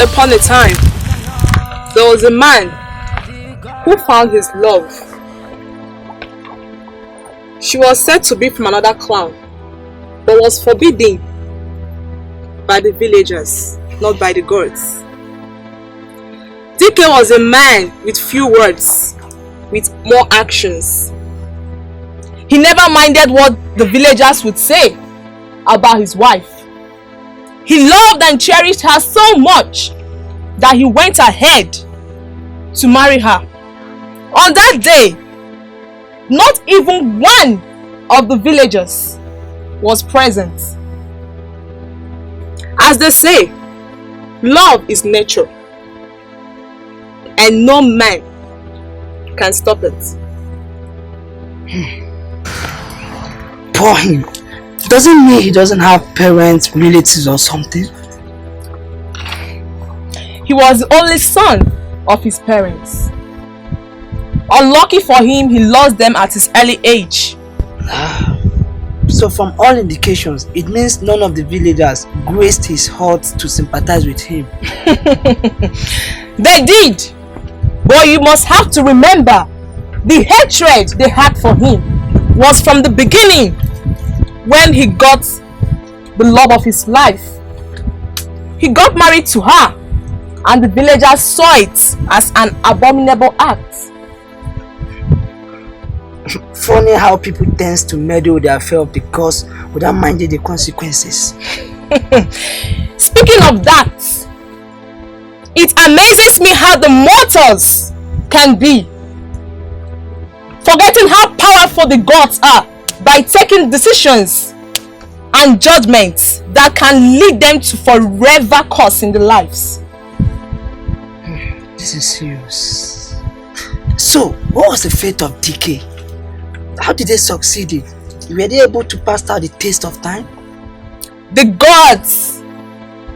upon a time, there was a man who found his love. She was said to be from another clan, but was forbidden by the villagers, not by the gods. Dickey was a man with few words, with more actions. He never minded what the villagers would say about his wife. He loved and cherished her so much that he went ahead to marry her. On that day, not even one of the villagers was present. As they say, love is nature, and no man can stop it. Poor him. Doesn't mean he doesn't have parents, relatives or something. He was the only son of his parents. Unlucky for him, he lost them at his early age. So from all indications, it means none of the villagers graced his heart to sympathize with him. They did. But you must have to remember, the hatred they had for him was from the beginning, when he got the love of his life. He got married to her, and the villagers saw it as an abominable act. Funny how people tend to meddle with their affair because without minding the consequences. Speaking of that, it amazes me how the mortals can be, forgetting how powerful the gods are by taking decisions and judgments that can lead them to forever curse in their lives. This is serious. So, what was the fate of Dickey? How did they succeed? Were they able to pass out the taste of time? The gods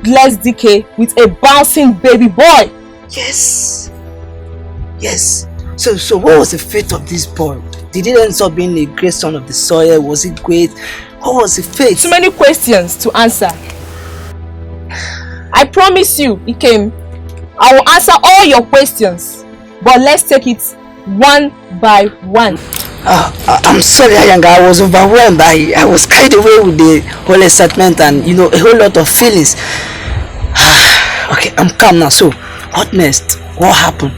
blessed Dickey with a bouncing baby boy. Yes. Yes. So what was the fate of this boy? Did it end up being a great son of the soil? Was it great? What was the fate? Too many questions to answer. I promise you, Ikem, I will answer all your questions, but let's take it one by one. I'm sorry, Ayanga. I was overwhelmed. I was carried away with the whole excitement and a whole lot of feelings. Okay, I'm calm now. So, what next? What happened?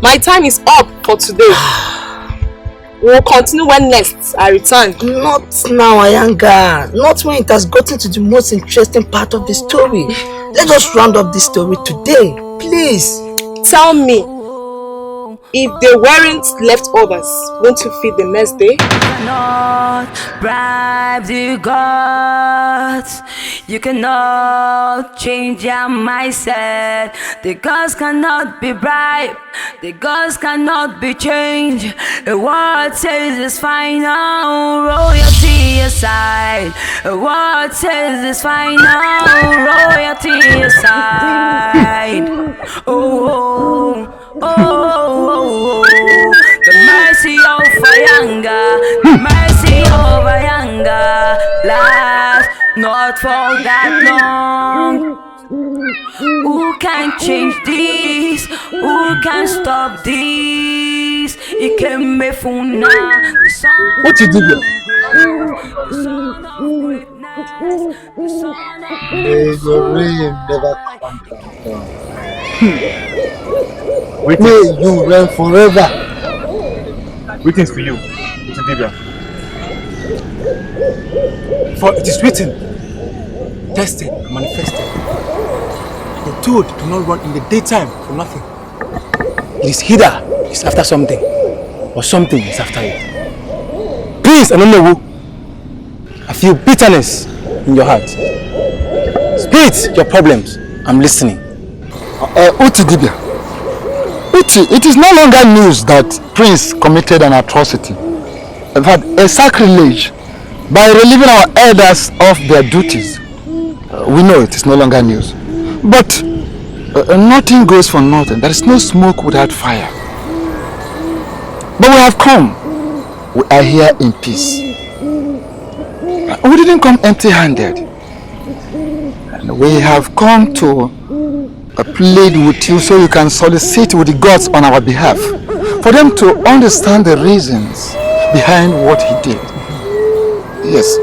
My time is up for today. We'll continue when next I return. Not now, Ayanga. Not when it has gotten to the most interesting part of the story. Let us round up this story today, please. Tell me, if they weren't leftovers, won't you feed the next day? You cannot bribe the gods. You cannot change your mindset. The gods cannot be bribed. The gods cannot be changed. The word says it's final. Royalty aside. The word says it's final. Royalty aside. Oh. The mercy of Ayanga, the mercy of Ayanga lasts not for that long. Who can change this? Who can stop this? It can be funa. What you do? May your rain never come down. May you reign forever. Greetings to you, Mr. For it is written, tested and manifested. The toad do not run in the daytime for nothing. It is either it's after something, or something is after it. Please, I don't know who. I feel bitterness in your heart. Spit your problems. I'm listening. Uti Dibia. Uti, it is no longer news that Prince committed an atrocity. In fact, a sacrilege by relieving our elders of their duties. We know it is no longer news. But nothing goes for nothing. There is no smoke without fire. But we have come. We are here in peace. We didn't come empty-handed. We have come to plead with you so you can solicit with the gods on our behalf for them to understand the reasons behind what he did. Yes,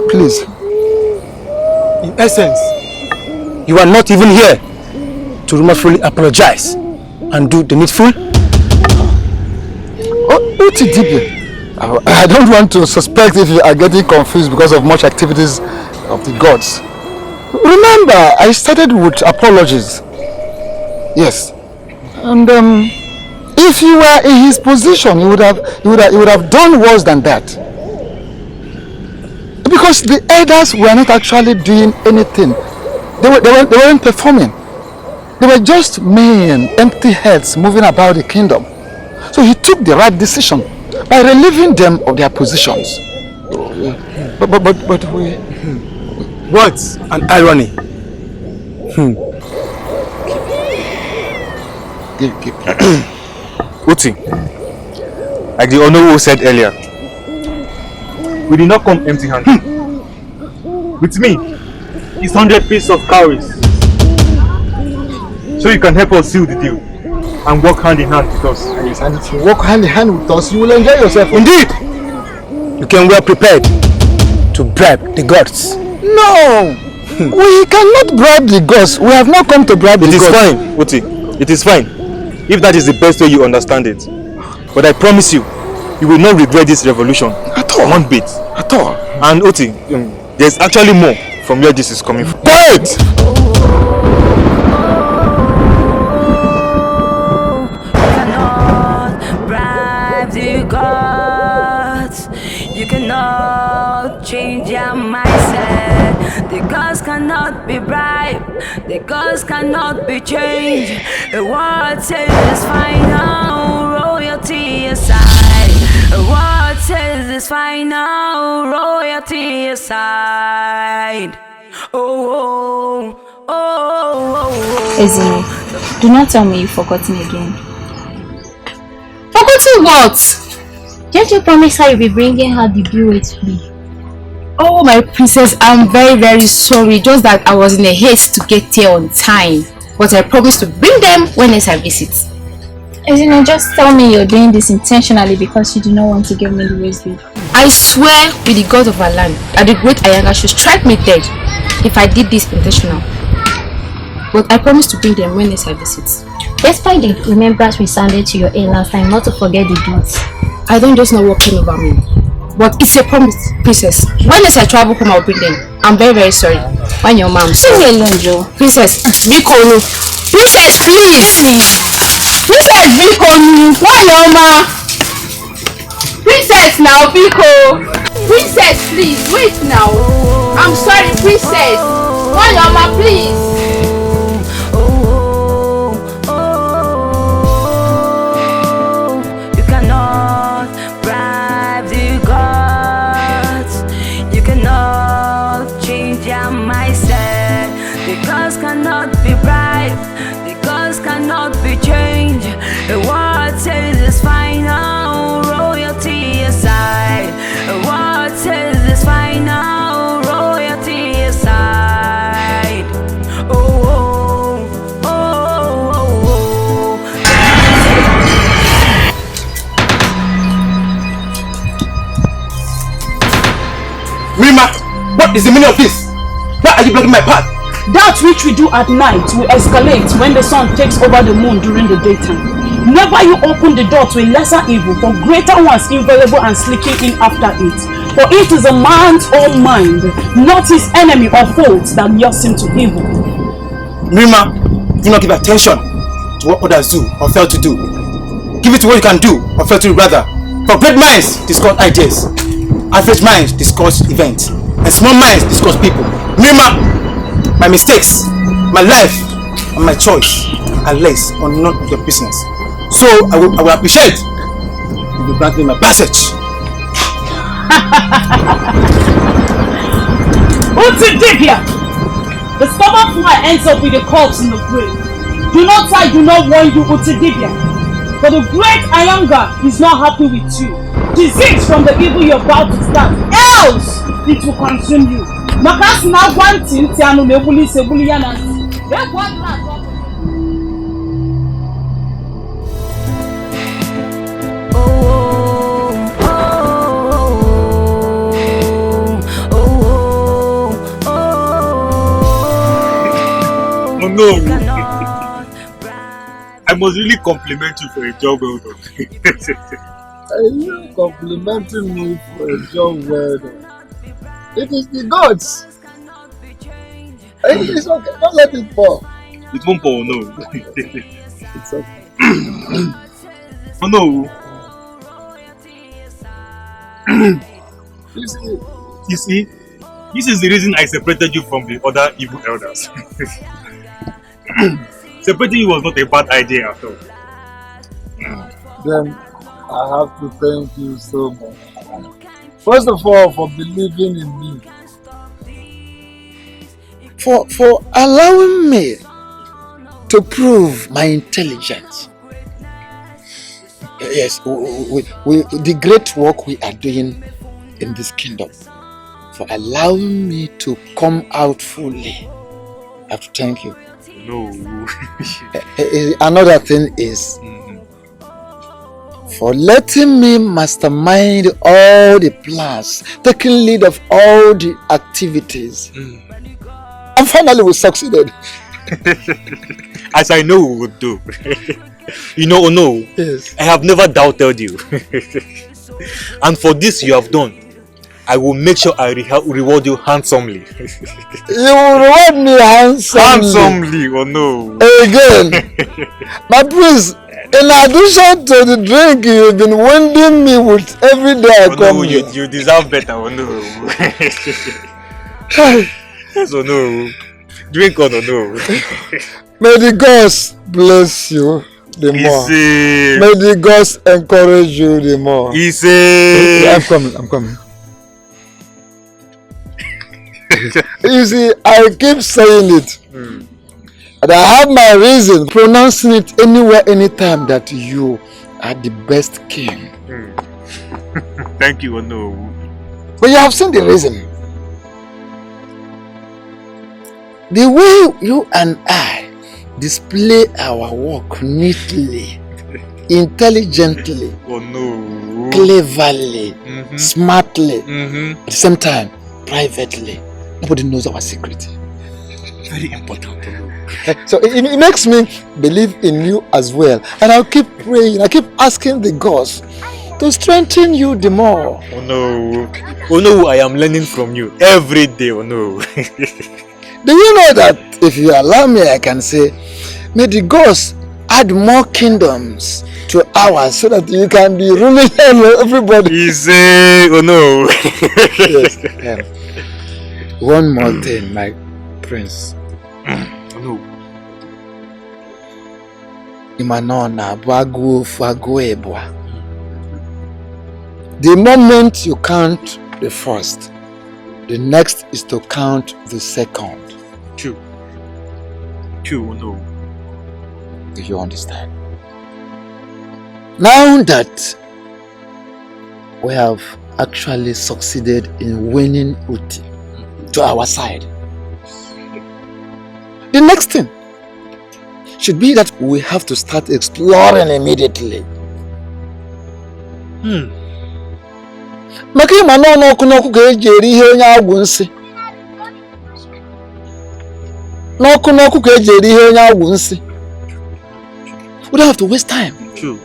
please. In essence, you are not even here to remorsefully apologize and do the needful. I don't want to suspect if you are getting confused because of much activities of the gods. Remember, I started with apologies. Yes. And if you were in his position, you would have done worse than that. Because the elders were not actually doing anything. They weren't performing. They were just men, empty heads moving about the kingdom. So he took the right decision by relieving them of their positions. But we... What an irony. Uti, like the Honorable said earlier, we did not come empty-handed. With me, it's 100 pieces of cowries. So you can help us seal the deal and work hand in hand with us. Yes, and if you work hand in hand with us, you will enjoy yourself. Indeed, you can well prepared to bribe the gods. No! We cannot bribe the gods. We have not come to bribe the gods. It is fine, Uti. It is fine. If that is the best way you understand it. But I promise you, you will not regret this revolution. At all. One bit. At all. And Uti, there's actually more from where this is coming from. Wait! You cannot change your mindset. The gods cannot be bribed. The gods cannot be changed. A word says final, royalty aside. A word says it's final, royalty aside. Oh, oh, oh, oh. Ezine, do not tell me you've forgotten again. Forgotten what? Didn't you promise her you'll be bringing her the BOH plea? Oh, my princess, I'm very, very sorry. Just that I was in a haste to get here on time. But I promised to bring them when next I visit. Ezine, just tell me you're doing this intentionally because you do not want to give me the raise bill. I swear with the god of our land that the great Ayanga should strike me dead if I did this intentional. But I promise to bring them when next I visit. Despite the remembrance we sounded to your ear last time, not to forget the dates. I don't just know what came over me. But it's a promise, princess. When next I travel home, I'll bring them. I'm very, very sorry. When your mom. Leave me alone, Joe. Princess, Biko. Princess, please. Princess, Biko. Why your mom? Princess, now, Biko. Princess, please. Wait now. I'm sorry, princess. Why your mom, please. Cannot be bribed, the gods cannot be changed. The word says it's final, royalty aside. The word says it's final, royalty aside. Oh, oh, oh, oh, oh. Rima, what is the meaning of this? Why are you blocking my path? That which we do at night will escalate when the sun takes over the moon during the daytime. Never you open the door to a lesser evil, for greater ones invaluable and sneaking in after it. For it is a man's own mind, not his enemy or faults, that lures him to evil. Rima, do not give attention to what others do or fail to do. Give it to what you can do or fail to do rather. For great minds discuss ideas, average minds discuss events, and small minds discuss people. Rima, my mistakes, my life, and my choice are less or none of your business. So I will appreciate if you grant me my passage. Dickey! The stomach fly ends up with a corpse in the grave. Do not warn you, Dickey. For the great Ayanga is not happy with you. Desist from the evil you're about to start, else it will consume you. Maka si na gwa ntị ntị anụ na-egbuli isi egbuli ya na ntị. Egwu adịla atọ. Oh no! I must really compliment you for a job well done. Are you complimenting me for a job well done? It is the gods. It's okay, don't let it fall. It won't fall, no. It's okay. Oh no! You see, this is the reason I separated you from the other evil elders. Separating you was not a bad idea at all. Then I have to thank you so much. First of all, for believing in me. For allowing me to prove my intelligence. Yes, the great work we are doing in this kingdom. For allowing me to come out fully. I have to thank you. No. Another thing is for letting me mastermind all the plans, taking lead of all the activities. And finally we succeeded. As I know we would do. You know, no, yes. I have never doubted you. And for this you have done, I will make sure I reward you handsomely. You will reward me handsomely. Handsomely, oh no. Again, my prince, in addition to the drink you've been wounding me with every day I come here. You deserve better, oh no. Yes, oh no. Drink on, oh no. May the gods bless you the more. May the gods encourage you the more. I'm coming. You see, I keep saying it. And I have my reason pronouncing it anywhere, anytime that you are the best king. Thank you, no. But you have seen the reason. The way you and I display our work neatly, intelligently, cleverly, smartly, at the same time, privately. Nobody knows our secret. Very important to know. So it makes me believe in you as well. And I'll keep praying, I keep asking the gods to strengthen you the more. Oh no. Oh no, I am learning from you every day, oh no. Do you know that if you allow me, I can say, may the gods add more kingdoms to ours so that you can be ruling everybody. Oh no. Yes. One more thing, my prince. Oh no. The moment you count the first, the next is to count the second. True, oh no. Do you understand? Now that we have actually succeeded in winning Uti to our side, the next thing should be that we have to start exploring immediately. Maka ịma n'ọkụ n'ọkụ ka eji eri ihe onye agwụ nsị. N'ọkụ n'ọkụ ka eji eri ihe onye agwụ nsị. We don't have to waste time. True.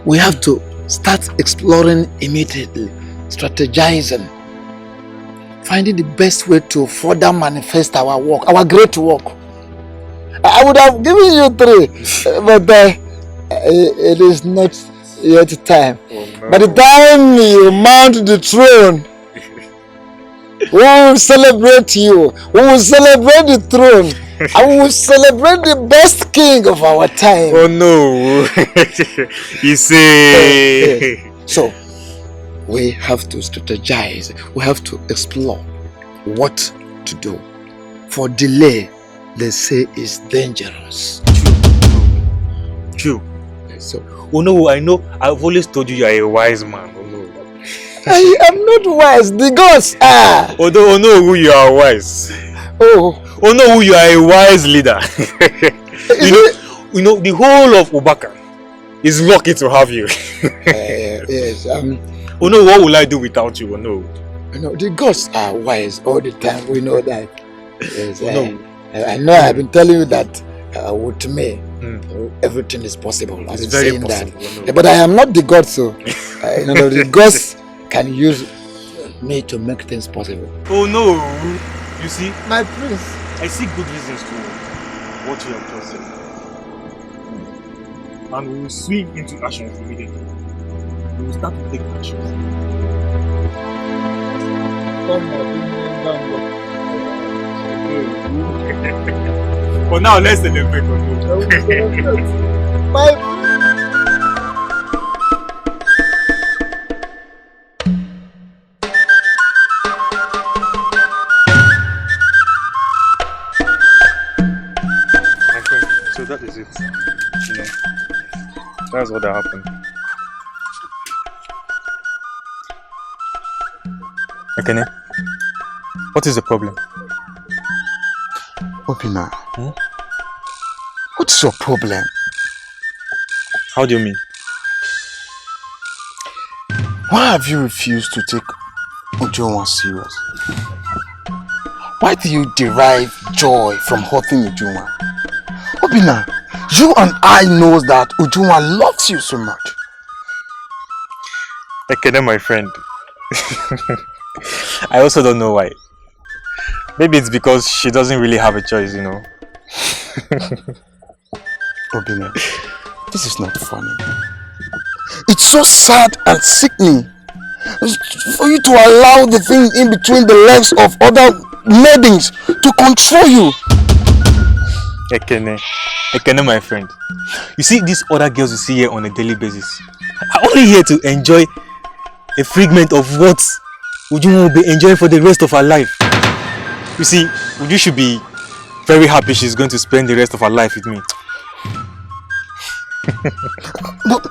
We have to start exploring immediately, strategizing, finding the best way to further manifest our work, our great work. I would have given you 3, but it is not yet time. Oh, no. By the time you mount the throne, we will celebrate you. We will celebrate the throne. And we will celebrate the best king of our time. Oh no. You say. So, we have to strategize. We have to explore what to do. For delay, they say, is dangerous. True. So, oh no, I know. I've always told you are a wise man. Oh no. I am not wise. The gods are. Oh no, who you are wise. Oh no, who you are a wise leader. you know, the whole of Ubaka is lucky to have you. Yes. Oh no, what will I do without you? Oh no. You know, the gods are wise all the time. We know that. Yes, no. I know. I've been telling you that with me, everything is possible. It's very possible. That. No. But I am not the god, so the gods can use me to make things possible. Oh no! You see, my prince. I see good reasons to what you have just said, and we will swing into action immediately. We will start to take action. For now, let's celebrate. My friend, so that is it. You know, that's what happened. Ekene, what is the problem? Obina, what's your problem? How do you mean? Why have you refused to take Ujunwa serious? Why do you derive joy from hurting Ujunwa? Obina, you and I know that Ujunwa loves you so much. Ekene, my friend. I also don't know why. Maybe it's because she doesn't really have a choice, you know. Obina, this is not funny. It's so sad and sickening for you to allow the thing in between the legs of other maidens to control you. Ekene, my friend. You see, these other girls you see here on a daily basis are only here to enjoy a fragment of what Uju will be enjoying for the rest of her life. You see, Uju should be very happy she's going to spend the rest of her life with me. But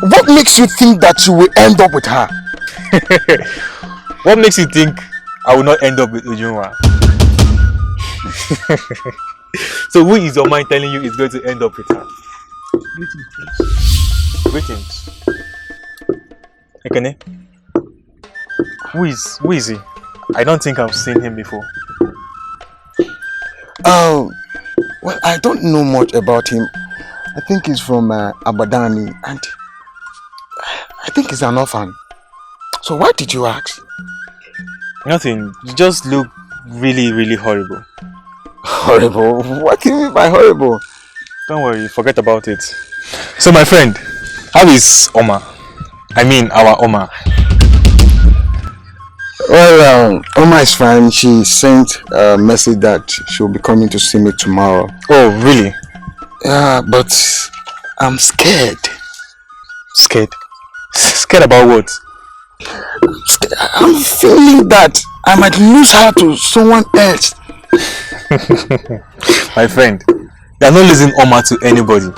what makes you think that you will end up with her? What makes you think I will not end up with Ujunwa? So who is your mind telling you is going to end up with her? Greetings. Ekene? Who is he? I don't think I've seen him before. Well, I don't know much about him. I think he's from Abadani, and I think he's an orphan. So why did you ask? Nothing. You just look really, really horrible. Horrible? What do you mean by horrible? Don't worry, forget about it. So my friend, how is Oma? I mean our Oma. Well, Oma is fine. She sent a message that she'll be coming to see me tomorrow. Oh, really? Yeah, but I'm scared. Scared? Scared about what? I'm feeling that I might lose her to someone else. My friend, you are not losing Oma to anybody.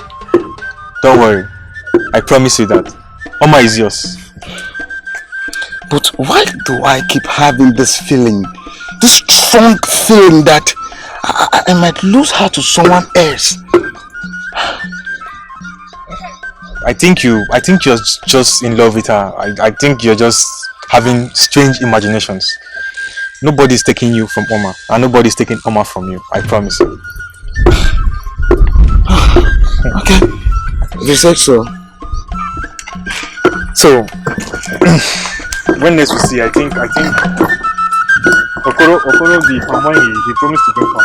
Don't worry. I promise you that. Oma is yours. But why do I keep having this feeling? This strong feeling that I might lose her to someone else. I think you're just in love with her. I think you're just having strange imaginations. Nobody's taking you from Oma, and nobody's taking Oma from you. I promise you. Okay, if you say so. So, when next we see, I think Okoro the Pamwa, he promised to bring her.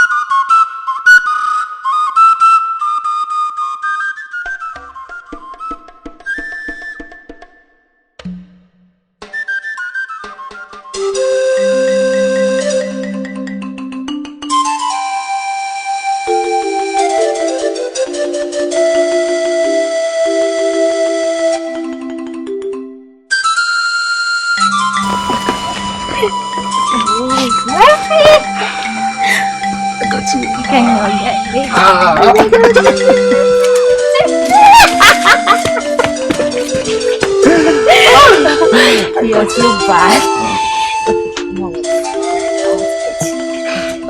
you want to look bad.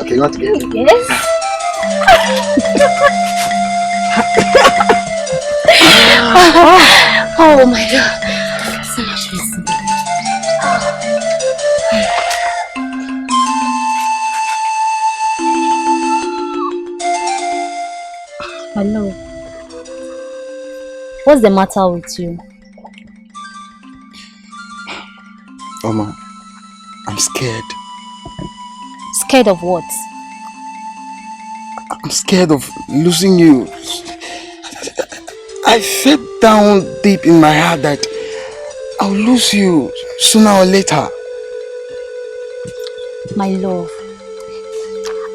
Okay, you want to get it? Yes. Oh my God. So much reason. Hello. What's the matter with you? Oma, I'm scared. Scared of what? I'm scared of losing you. I felt down deep in my heart that I'll lose you sooner or later. My love,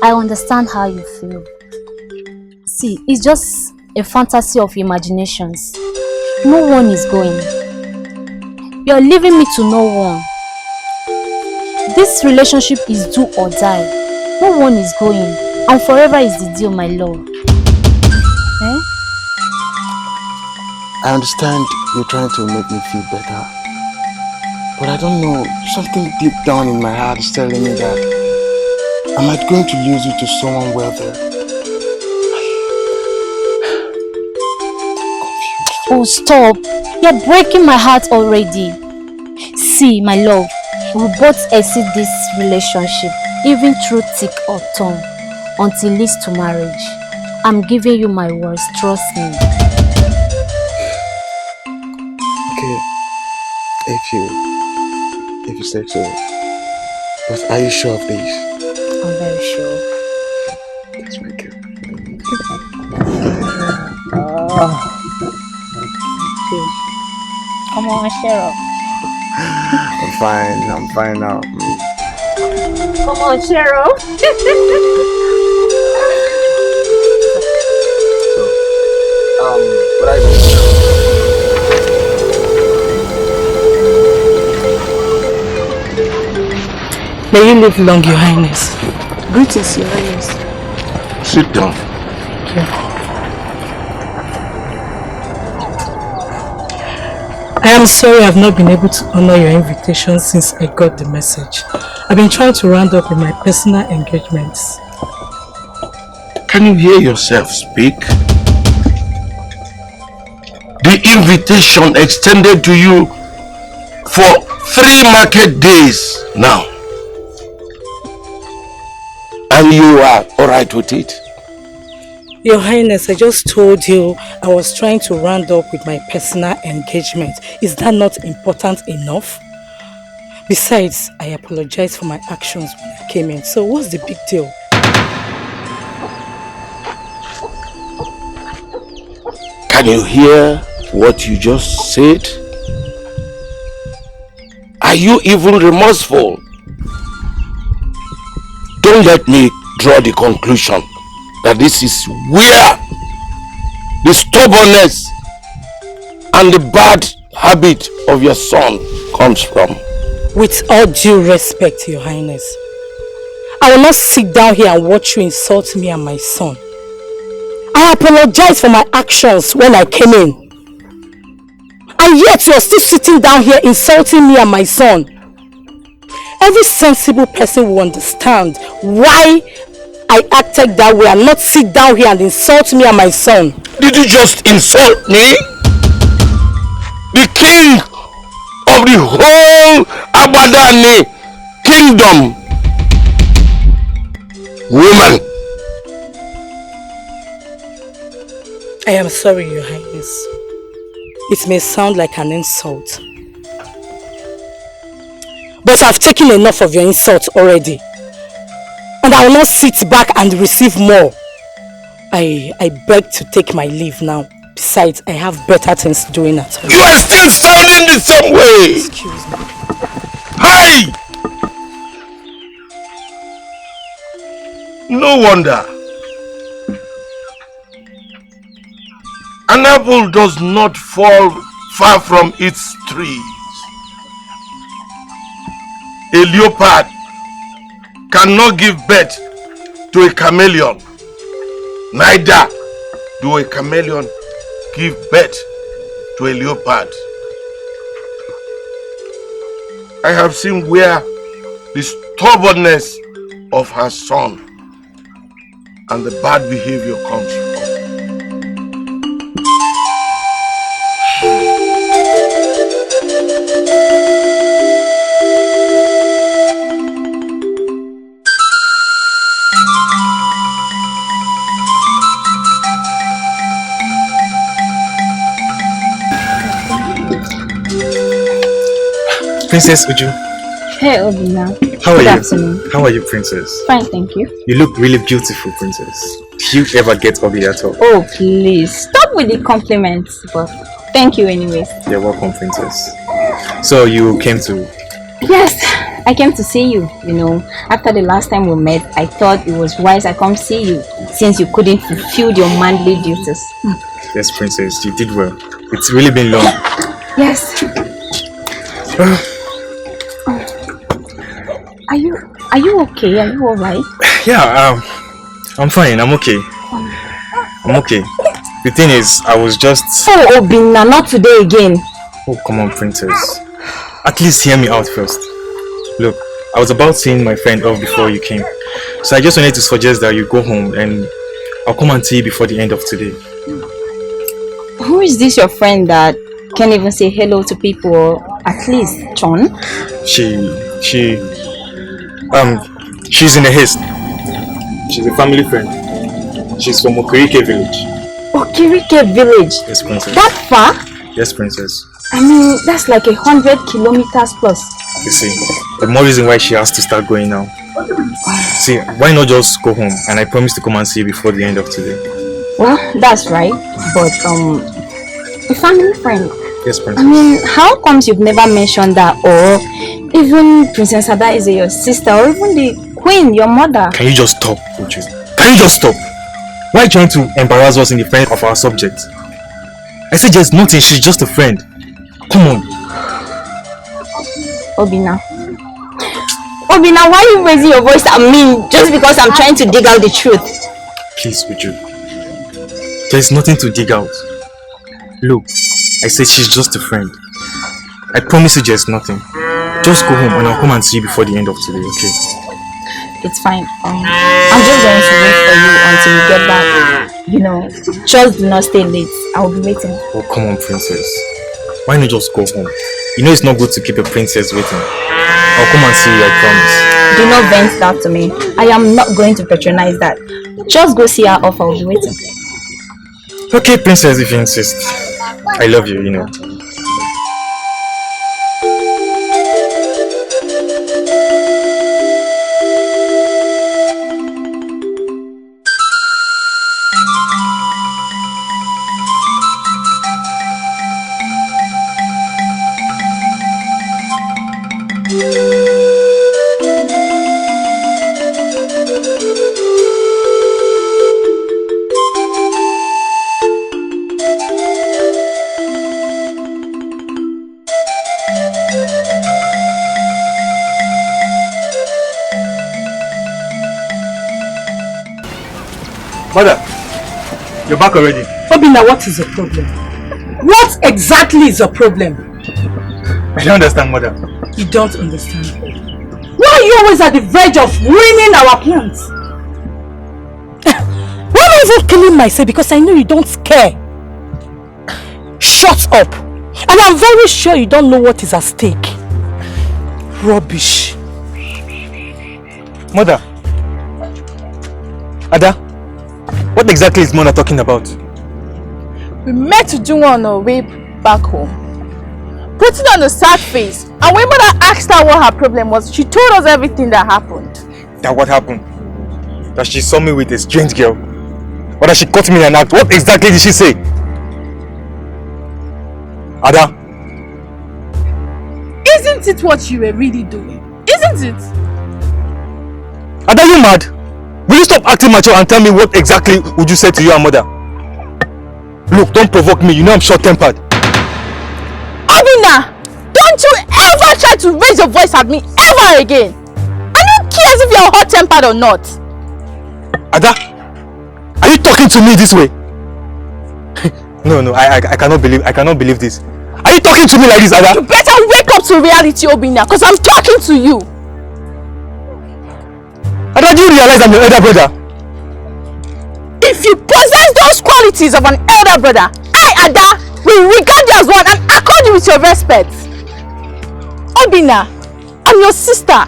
I understand how you feel. See, it's just a fantasy of imaginations. No one is going. You're leaving me to no one. This relationship is do or die. No one is going. And forever is the deal, my love. Eh? I understand you're trying to make me feel better. But I don't know, something deep down in my heart is telling me that I might going to lose you to someone wealthier. Oh, stop. You're breaking my heart already. See, my love, we both exit this relationship, even through thick or thin, until it leads to marriage. I'm giving you my words, trust me. Okay, if you say so. But are you sure of this? I'm very sure. Let's make it. Come on, Cheryl. I'm fine now. Come on, Cheryl. What are you going to do? May you live long, Your Highness. Greetings, Your Highness. Sit down. Thank you. I am sorry I've not been able to honor your invitation since I got the message. I've been trying to round up with my personal engagements. Can you hear yourself speak? The invitation extended to you for 3 market days now. And you are alright with it? Your Highness, I just told you I was trying to round up with my personal engagement. Is that not important enough? Besides, I apologize for my actions when I came in. So what's the big deal? Can you hear what you just said? Are you even remorseful? Don't let me draw the conclusion that this is where the stubbornness and the bad habit of your son comes from. With all due respect, Your Highness, I will not sit down here and watch you insult me and my son. I apologize for my actions when I came in. And yet you are still sitting down here insulting me and my son. Every sensible person will understand why I acted that way and not sit down here and insult me and my son. Did you just insult me? The king of the whole Abadani kingdom. Woman. I am sorry, Your Highness. It may sound like an insult, but I've taken enough of your insults already. And I will not sit back and receive more. I beg to take my leave now. Besides, I have better things doing at home. You are still sounding the same way. Excuse me. Hey! No wonder. An apple does not fall far from its trees. A leopard cannot give birth to a chameleon. Neither do a chameleon give birth to a leopard. I have seen where the stubbornness of her son and the bad behavior comes from. Princess Uju, Hey, Obina. how are Good you? afternoon. How are you, Princess? Fine, thank you. You look really beautiful, Princess. Do you ever get ugly at all? Oh, please. Stop with the compliments. But thank you anyways. You're welcome, Princess. So you came to... Yes, I came to see you. You know, after the last time we met, I thought it was wise I come see you since you couldn't fulfill your manly duties. Yes, Princess, you did well. It's really been long. Yes. Are you okay? Are you alright? Yeah, I'm fine. I'm okay. I'm okay. The thing is, I was just... Oh, Obina, not today again. Oh, come on, Princess. At least hear me out first. Look, I was about seeing my friend off before you came. So I just wanted to suggest that you go home and I'll come and see you before the end of today. Who is this your friend that can't even say hello to people, or at least John? She's in a haste. She's a family friend. She's from Okirike village. Okirike village? Yes, Princess. That far? Yes, Princess. I mean, that's like 100 kilometers plus. You see, the more reason why she has to start going now. See, why not just go home and I promise to come and see you before the end of today. Well, that's right, but a family friend. Yes, Princess. I mean, how comes you've never mentioned that, or even Princess Ada is your sister, or even the queen, your mother? Can you just stop, Uju? Can you just stop? Why are you trying to embarrass us in the front of our subject? I said there's nothing, she's just a friend. Come on. Obina, why are you raising your voice at me just because I'm trying to dig out the truth? Please, Uju. There's nothing to dig out. Look, I said she's just a friend. I promise you there's nothing. Just go home and I'll come and see you before the end of today, okay? It's fine. I'm just going to wait for you until you get back. You know, just do not stay late. I'll be waiting. Oh, come on, Princess. Why not just go home? You know it's not good to keep a princess waiting. I'll come and see you, I promise. Do not vent that to me. I am not going to patronize that. Just go see her off. I'll be waiting. Okay, Princess, if you insist. I love you, you know. Mother, you're back already. Obina, what is the problem? What exactly is the problem? I don't understand, Mother. You don't understand. Why are you always at the verge of ruining our plans? Why am I even killing myself because I know you don't care? Shut up! And I'm very sure you don't know what is at stake. Rubbish. Mother. Ada, what exactly is Mona talking about? We met to do on our way back home. Putting on a sad face, and when Mother asked her what her problem was, she told us everything that happened. That what happened? That she saw me with a strange girl? Or that she caught me in an act? What exactly did she say? Ada? Isn't it what you were really doing? Isn't it? Ada, you mad? Will you stop acting mature and tell me what exactly would you say to your mother? Look, don't provoke me. You know I'm short-tempered. Obina! Don't you ever try to raise your voice at me ever again! I don't care if you're hot-tempered or not. Ada, are you talking to me this way? No, I cannot believe this. Are you talking to me like this, Ada? You better wake up to reality, Obina, because I'm talking to you. Ada, do you realize I'm your elder brother? If you possess those qualities of an elder brother, I, Ada, will regard you as one and accord you with your respect. Obina, I'm your sister.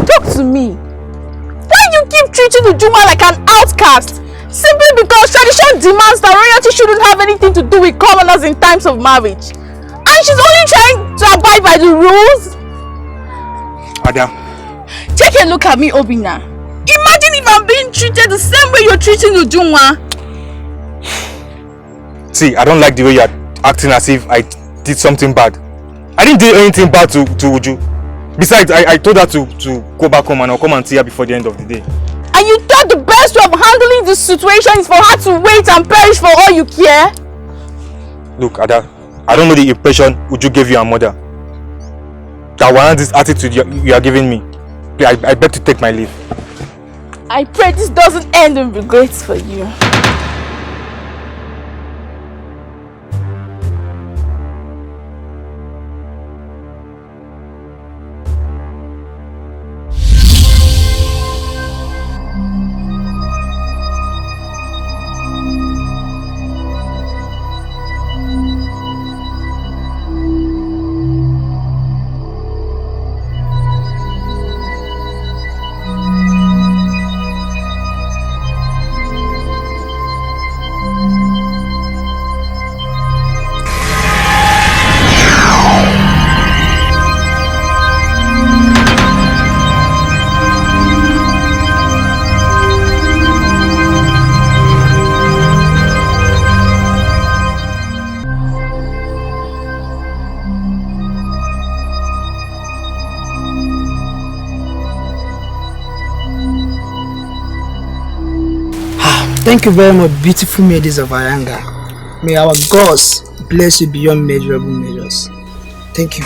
Talk to me. Why do you keep treating Ujuma like an outcast? Simply because tradition demands that royalty shouldn't have anything to do with commoners in times of marriage. And she's only trying to abide by the rules? Ada. Take a look at me, Obina. Imagine if I'm being treated the same way you're treating Ujuma. See, I don't like the way you're acting as if I did something bad. I didn't do anything bad to Uju. Besides, I told her to go back home and I'll come and see her before the end of the day. And you thought the best way of handling the situation is for her to wait and perish for all you care? Look, Ada, I don't know the impression Uju gave your mother. That warrants this attitude you are giving me. I beg to take my leave. I pray this doesn't end in regrets for you. Thank you very much, beautiful ladies of Ayanga. May our gods bless you beyond measurable measures. Thank you.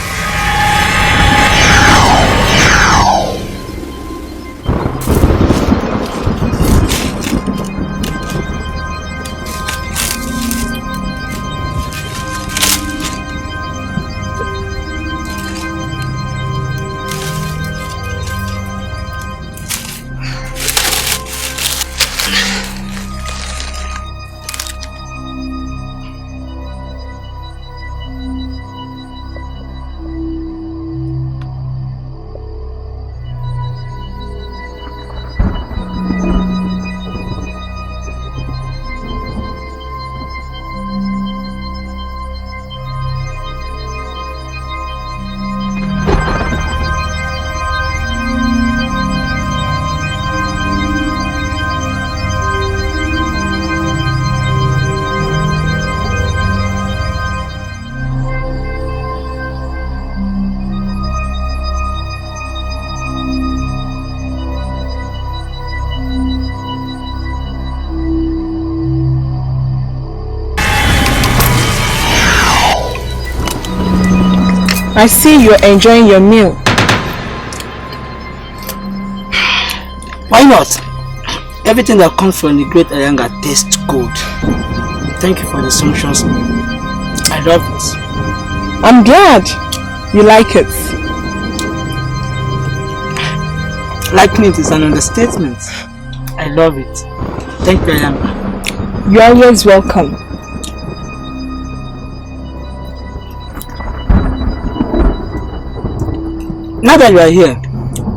I see you're enjoying your meal. Why not? Everything that comes from the great Ayanga tastes good. Thank you for the sumptuous meal. I love it. I'm glad you like it. Liking it is an understatement. I love it. Thank you, Ayanga. You're always welcome. Now that you are here,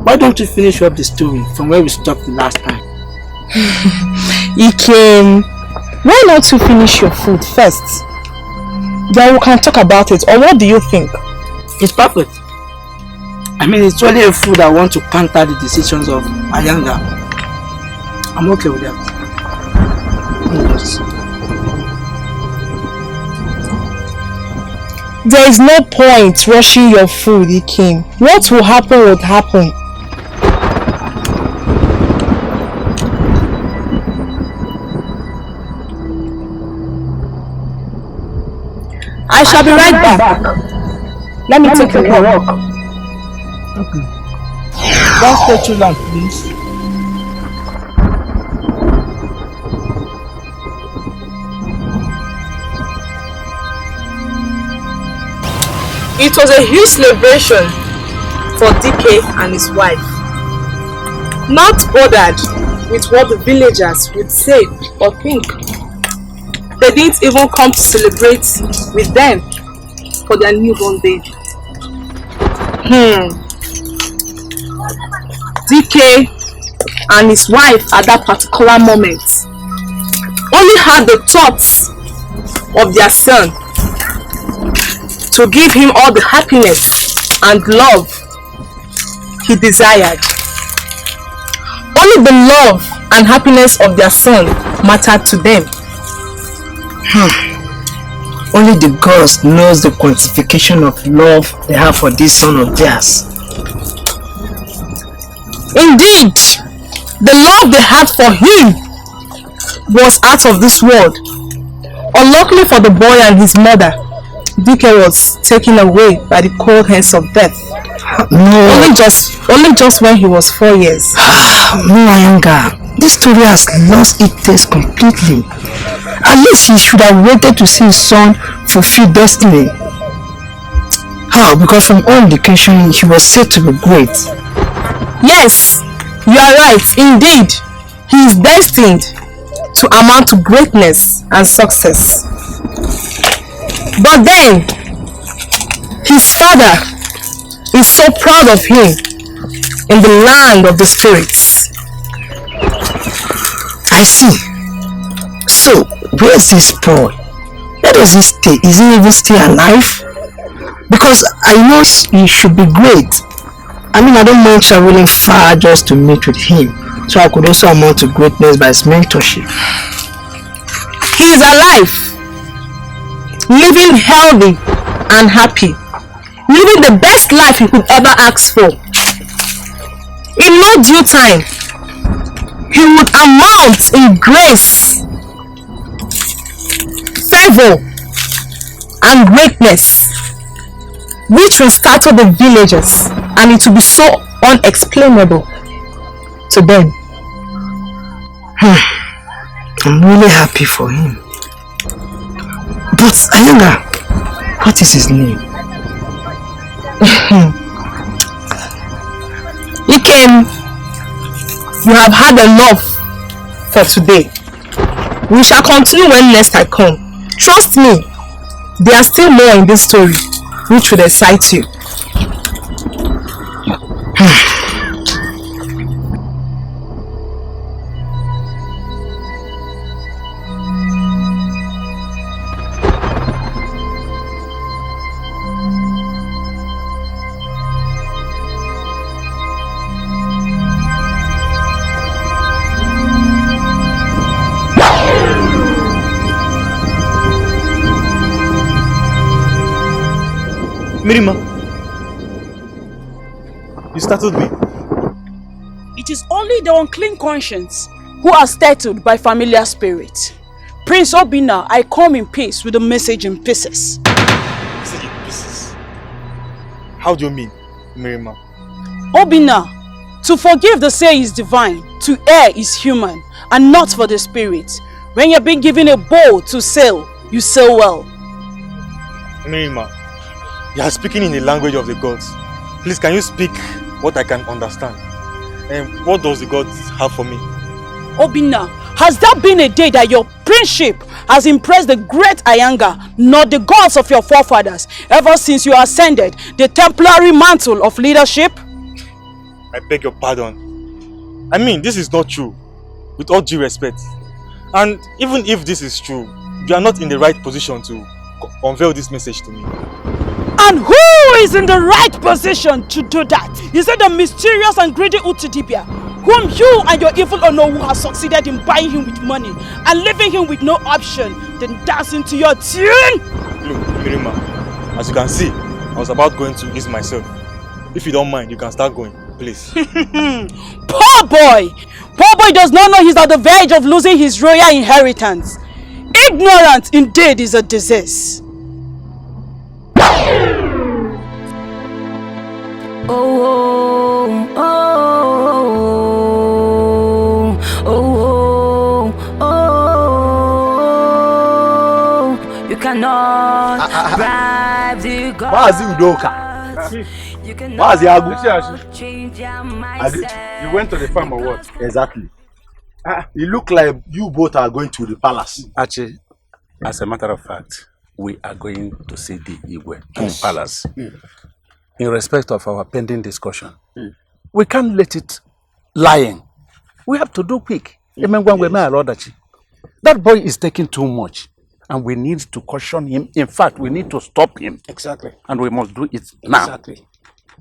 why don't you finish up the story from where we stopped the last time? Ikem, why not you finish your food first? Then we can talk about it, or what do you think? It's perfect. I mean, it's only a food I want to counter the decisions of Ayanga. I'm okay with that. Yes. There is no point rushing your food, Ikem. What will happen would happen. I shall be right back. Let me take a walk. Okay. Don't stay too long, please. It was a huge celebration for Dickey and his wife. Not bothered with what the villagers would say or think. They didn't even come to celebrate with them for their newborn baby. Dickey and his wife at that particular moment only had the thoughts of their son to give him all the happiness and love he desired. Only the love and happiness of their son mattered to them. Only the gods knows the quantification of love they have for this son of theirs. Indeed, the love they had for him was out of this world. Unluckily for the boy and his mother, Dickey was taken away by the cold hands of death. No. Only just when he was 4 years. No, Ayanga. This story has lost its taste completely. At least he should have waited to see his son fulfill destiny. How? Because from all indication he was said to be great. Yes, you are right. Indeed, he is destined to amount to greatness and success. But then, his father is so proud of him in the land of the spirits. I see. So, where's this boy? Where does he stay? Is he even still alive? Because I know he should be great. I mean, I don't mind traveling far just to meet with him, so I could also amount to greatness by his mentorship. He is alive, living healthy and happy, living the best life he could ever ask for. In no due time, he would amount in grace, favor, and greatness, which will startle the villagers, and it will be so unexplainable to them. I'm really happy for him. But Ayanga, what is his name? Ikem, you have had enough for today. We shall continue when next I come. Trust me, there are still more in this story which will excite you. Mirima, you startled me. It is only the unclean conscience who are startled by familiar spirits. Prince Obina, I come in peace with a message in pieces. Message in pieces? How do you mean, Mirima? Obina, to forgive the say is divine, to err is human, and not for the spirit. When you're being given a bow to sail, you sail well. Mirima, you are speaking in the language of the gods. Please, can you speak what I can understand? And what does the gods have for me? Obina, has that been a day that your princeship has impressed the great Ayanga, not the gods of your forefathers, ever since you ascended the temporary mantle of leadership? I beg your pardon. I mean, this is not true, with all due respect. And even if this is true, you are not in the right position to unveil this message to me. And who is in the right position to do that? Is it the mysterious and greedy Utidibia, whom you and your evil Onowu have succeeded in buying him with money and leaving him with no option than dancing to your tune? Look, Mirima, as you can see, I was about going to ease myself. If you don't mind, you can start going, please. Poor boy! Poor boy does not know he's at the verge of losing his royal inheritance. Ignorance indeed is a disease. Oh, oh, oh, oh, oh, oh, you cannot bribe the God. Mazi Udoka. Mazi Agu. You went to the farm or what? Exactly. It look like you both are going to the palace. Actually, as a matter of fact, we are going to see the Igwe in the palace. In respect of our pending discussion. We can't let it lying. We have to do quick. That boy is taking too much. And we need to caution him. In fact, we need to stop him. Exactly. And we must do it now. Exactly.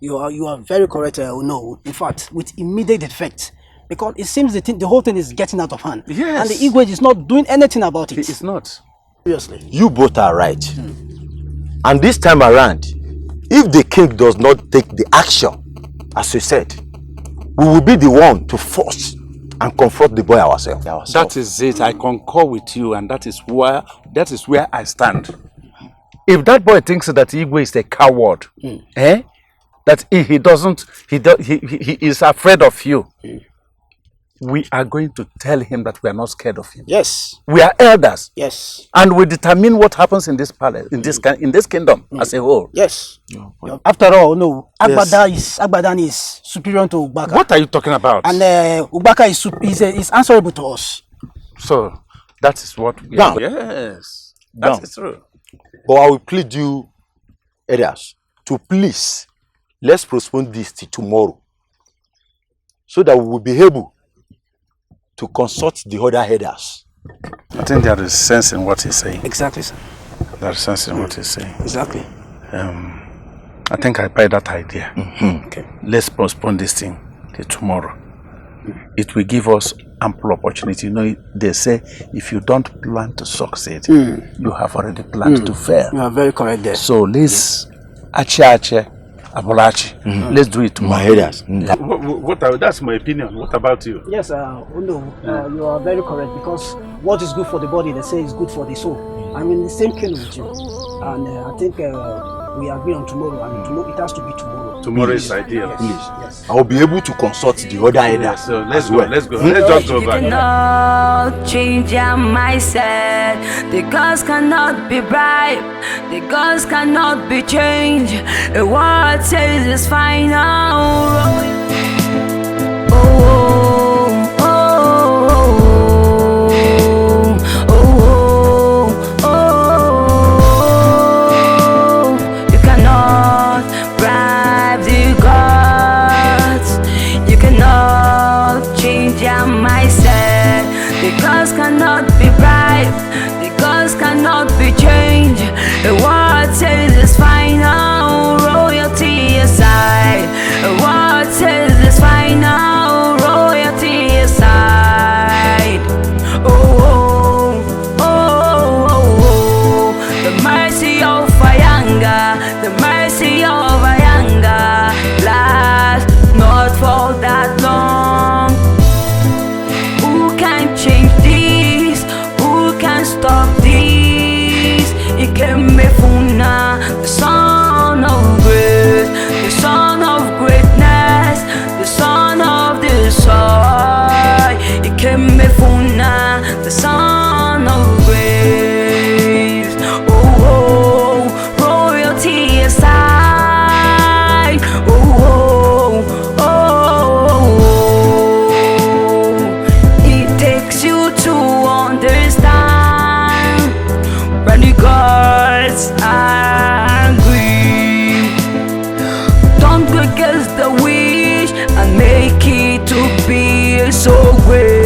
You are very correct. No, in fact, with immediate effect, because it seems the whole thing is getting out of hand. Yes. And the Igwe is not doing anything about it. He is not. Seriously. You both are right. And this time around, if the king does not take the action, as you said, we will be the one to force and confront the boy ourselves. That is it. I concur with you, and that is where I stand. If that boy thinks that Igwe is a coward, that he is afraid of you, we are going to tell him that we are not scared of him. Yes. We are elders. Yes. And we determine what happens in this palace, in this kingdom as a whole. Yes. After all, no, Agbadan is superior to Ubaka. What are you talking about? And Ubaka is answerable to us. So that is what we are. Yes, that is true. But I will plead you, elders, to please let's postpone this till tomorrow, so that we will be able to consult the other headers. I think there is sense in what he's saying. Exactly, sir. There is sense in what he's saying. Exactly. I think I buy that idea. Okay. Let's postpone this thing till tomorrow. It will give us ample opportunity. You know, they say if you don't plan to succeed, you have already planned to fail. You are very correct there. So let's let's do it tomorrow. That's my opinion. What about you? Yes, you are very correct, because what is good for the body, they say, is good for the soul. I'm in the same kingdom with you, and I think we agree on tomorrow, and tomorrow it has to be tomorrow. Tomorrow is ideal. Please. Yes. I will be able to consult the other headers. So let's go. Let's go. Let's just go back. Cannot change your mindset. The gods cannot be bribed. The gods cannot be changed. The word says it's final. The gods cannot be bribed, the gods cannot be changed. The word says it's final, royalty aside. The word says it's final, royalty aside. The mercy of Ayanga, the mercy of Ayanga lasts not for that long. Change this, who can stop this? Ikemefuna, the son of grace, the son of greatness, the son of the soil. Ikemefuna, the son of grace. Royalty aside. To understand when the gods are angry, don't go against the wish and make it to be so great.